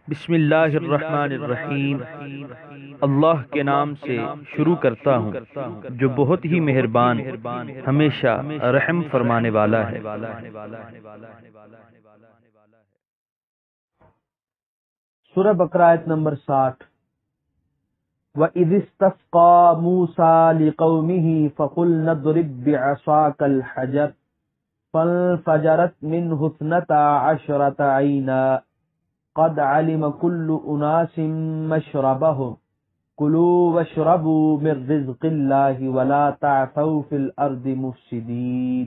بسم اللہ الرحمن الرحیم۔ اللہ کے نام سے شروع کرتا ہوں جو بہت ہی مہربان ہمیشہ رحم فرمانے والا ہے۔ سورہ بقرہ آیت نمبر 60۔ وَإِذِ اسْتَسْقَىٰ مُوسَىٰ لِقَوْمِهِ فَقُلْنَا اضْرِب بِّعَصَاكَ الْحَجَرَ فَانفَجَرَتْ مِنْهُ اثْنَتَا عَشْرَةَ عَيْنًا قَدْ عَلِمَ كُلُّ أُنَاسٍ مَّشْرَبَهُمْ كُلُوا وَاشْرَبُوا مِن رِّزْقِ اللَّهِ وَلَا تَعْثَوْا فِي الْأَرْضِ مُفْسِدِينَ۔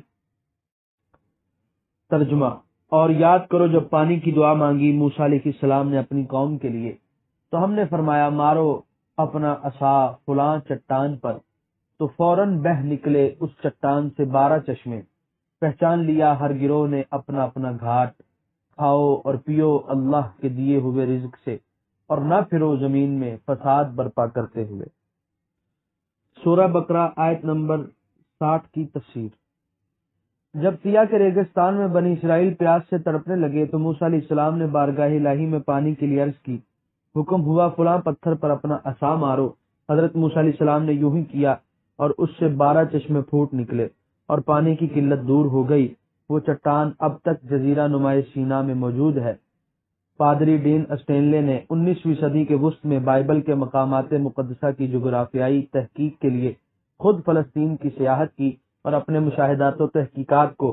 ترجمہ: اور یاد کرو جب پانی کی دعا مانگی موسیٰ علیہ السلام نے اپنی قوم کے لیے، تو ہم نے فرمایا مارو اپنا عصا فلاں چٹان پر، تو فوراً بہہ نکلے اس چٹان سے 12 چشمے۔ پہچان لیا ہر گروہ نے اپنا اپنا گھاٹ۔ کھاؤ اور پیو اللہ کے دیے ہوئے رزق سے، اور نہ پھرو زمین میں فساد برپا کرتے ہوئے۔ سورہ بقرہ آیت نمبر 60 کی تفسیر۔ جب سیاہ کے ریگستان میں بنی اسرائیل پیاس سے تڑپنے لگے تو موسیٰ علیہ السلام نے بارگاہ الہی میں پانی کے لیے عرض کی۔ حکم ہوا فلاں پتھر پر اپنا عصا مارو۔ حضرت موسیٰ علیہ السلام نے یوں ہی کیا اور اس سے 12 چشمے پھوٹ نکلے اور پانی کی قلت دور ہو گئی۔ وہ چٹان اب تک جزیرہ نمائے سینا میں موجود ہے۔ پادری ڈین اسٹینلے نے 19ویں صدی کے وسط میں بائبل کے مقامات مقدسہ کی جغرافیائی تحقیق کے لیے خود فلسطین کی سیاحت کی اور اپنے مشاہدات و تحقیقات کو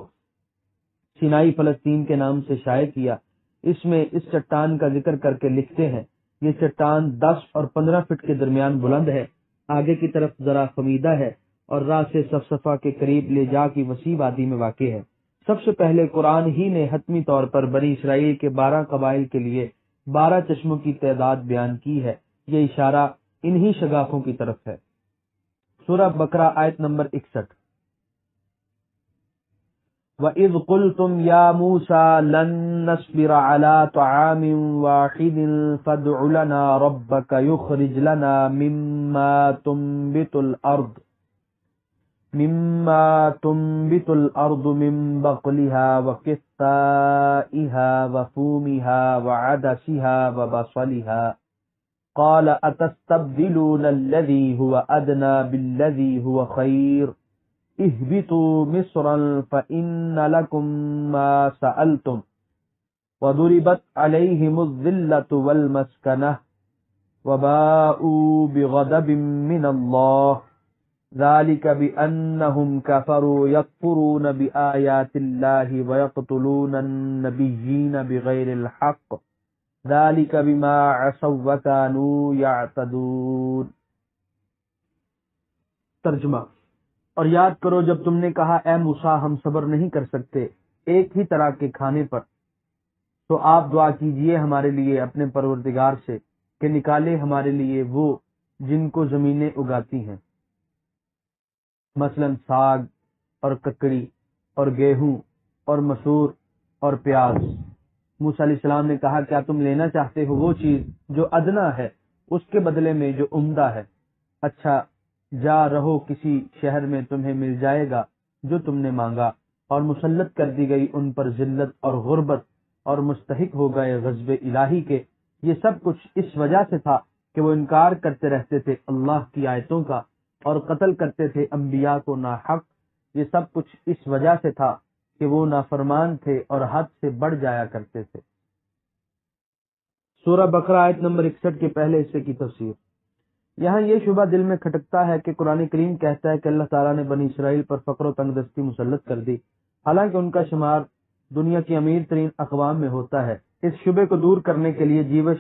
سینائی فلسطین کے نام سے شائع کیا۔ اس میں اس چٹان کا ذکر کر کے لکھتے ہیں، یہ چٹان 10 اور 15 فٹ کے درمیان بلند ہے، آگے کی طرف ذرا خمیدہ ہے اور راہ سے صفصفہ کے قریب لے جا کی وسیع وادی میں واقع ہے۔ سب سے پہلے قرآن ہی نے حتمی طور پر بنی اسرائیل کے 12 قبائل کے لیے 12 چشموں کی تعداد بیان کی ہے۔ یہ اشارہ انہی شگافوں کی طرف ہے۔ سورہ بقرہ آیت نمبر 61۔ وَإِذْ قُلْتُمْ يَا مُوسَىٰ لَن نَّصْبِرَ عَلَىٰ طَعَامٍ وَاحِدٍ فَادْعُ لَنَا رَبَّكَ يُخْرِجْ لَنَا مِمَّا تُنبِتُ الْأَرْضُ مِن بَقْلِهَا وَقِثَّائِهَا وَفُومِهَا وَعَدَسِهَا وَبَصَلِهَا قَالَ أَتَسْتَبْدِلُونَ الَّذِي هُوَ أَدْنَىٰ بِالَّذِي هُوَ خَيْرٌ اهْبِطُوا مِصْرًا فَإِنَّ لَكُم مَّا سَأَلْتُمْ وَضُرِبَتْ عَلَيْهِمُ الذِّلَّةُ وَالْمَسْكَنَةُ وَبَاءُوا بِغَضَبٍ مِّنَ اللَّهِ ذَلِكَ بِأَنَّهُمْ كَفَرُوا يَكْفُرُونَ بِآيَاتِ اللَّهِ وَيَقْتُلُونَ النَّبِيِّينَ بِغَيْرِ الْحَقِّ ذَلِكَ بِمَا عَصَوا وَّكَانُوا يَعْتَدُونَ۔ ترجمہ: اور یاد کرو جب تم نے کہا اے موسیٰ ہم صبر نہیں کر سکتے ایک ہی طرح کے کھانے پر، تو آپ دعا کیجئے ہمارے لیے اپنے پروردگار سے کہ نکالے ہمارے لیے وہ جن کو زمینیں اگاتی ہیں، مثلا ساگ اور ککڑی اور گیہوں اور مسور اور پیاز۔ موسیٰ علیہ السلام نے کہا کیا تم لینا چاہتے ہو وہ چیز جو ادنا ہے اس کے بدلے میں جو عمدہ ہے؟ اچھا جا رہو، کسی شہر میں تمہیں مل جائے گا جو تم نے مانگا، اور مسلط کر دی گئی ان پر ذلت اور غربت، اور مستحق ہو گئے غضب الہی کے۔ یہ سب کچھ اس وجہ سے تھا کہ وہ انکار کرتے رہتے تھے اللہ کی آیتوں کا اور قتل کرتے تھے انبیاء کو ناحق۔ یہ سب کچھ اس وجہ سے تھا کہ وہ نافرمان تھے اور حد سے بڑھ جایا کرتے تھے۔ سورہ بقرہ آیت نمبر 61 کے پہلے حصے کی تفسیر۔ یہاں یہ شبہ دل میں کھٹکتا ہے کہ قرآن کریم کہتا ہے کہ اللہ تعالیٰ نے بنی اسرائیل پر فقر و تنگ دستی مسلط کر دی، حالانکہ ان کا شمار دنیا کی امیر ترین اقوام میں ہوتا ہے۔ اس شبے کو دور کرنے کے لیے جیوش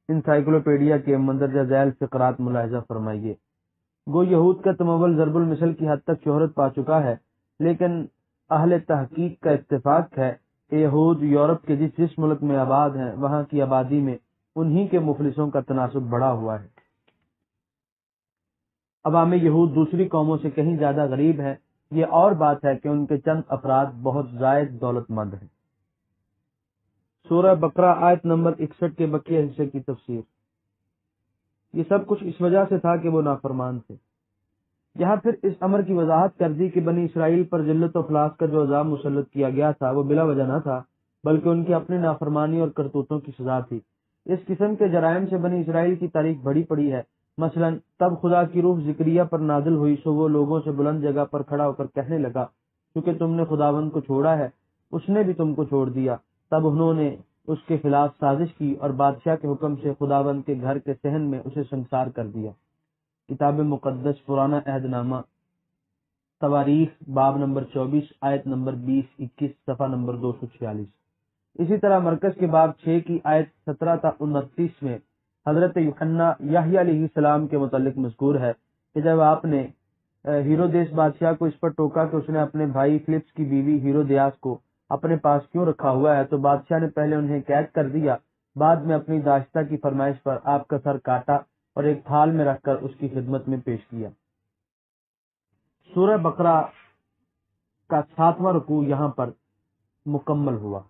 انسائیکلوپیڈیا کے مندرجہ ذیل فقرات ملاحظہ فرمائیے۔ گو یہود کا تمول ضرب المثل کی حد تک شہرت پا چکا ہے، لیکن اہل تحقیق کا اتفاق ہے کہ یہود یورپ کے جس ملک میں آباد ہیں وہاں کی آبادی میں انہی کے مفلسوں کا تناسب بڑھا ہوا ہے۔ عوام یہود دوسری قوموں سے کہیں زیادہ غریب ہیں، یہ اور بات ہے کہ ان کے چند افراد بہت زائد دولت مند ہیں۔ سورہ بقرہ آیت نمبر 61 کے بقیہ حصے کی تفسیر۔ یہ سب کچھ اس وجہ سے تھا کہ وہ نافرمان تھے۔ یہاں پھر اس امر کی وضاحت کر دی کہ بنی اسرائیل پر ذلت و افلاس کا جو عذاب مسلط کیا گیا تھا وہ بلا وجہ نہ تھا، بلکہ ان کی اپنی نافرمانی اور کرتوتوں کی سزا تھی۔ اس قسم کے جرائم سے بنی اسرائیل کی تاریخ بڑی پڑی ہے۔ مثلا تب خدا کی روح زکریا پر نازل ہوئی، سو وہ لوگوں سے بلند جگہ پر کھڑا ہو کر کہنے لگا، کیونکہ تم نے خداوند کو چھوڑا ہے، اس نے بھی تم کو چھوڑ دیا۔ تب انہوں نے اس کے خلاف سازش کی اور بادشاہ کے حکم سے خداوند کے گھر کے صحن میں اسے سنسار کر دیا۔ کتاب مقدس پرانا عہد نامہ تواریخ باب نمبر 24 آیت نمبر 20-21 صفحہ نمبر 246۔ اسی طرح مرکز کے باب 6 کی آیت 17 تا 29 میں حضرت یوحنا یحییٰ علیہ السلام کے متعلق مذکور ہے کہ جب آپ نے ہیرودیس بادشاہ کو اس پر ٹوکا کہ اس نے اپنے بھائی فلپس کی بیوی ہیرودیاس کو اپنے پاس کیوں رکھا ہوا ہے، تو بادشاہ نے پہلے انہیں قید کر دیا، بعد میں اپنی داشتہ کی فرمائش پر آپ کا سر کاٹا اور ایک تھال میں رکھ کر اس کی خدمت میں پیش کیا۔ سورہ بقرہ کا 7واں رکوع یہاں پر مکمل ہوا۔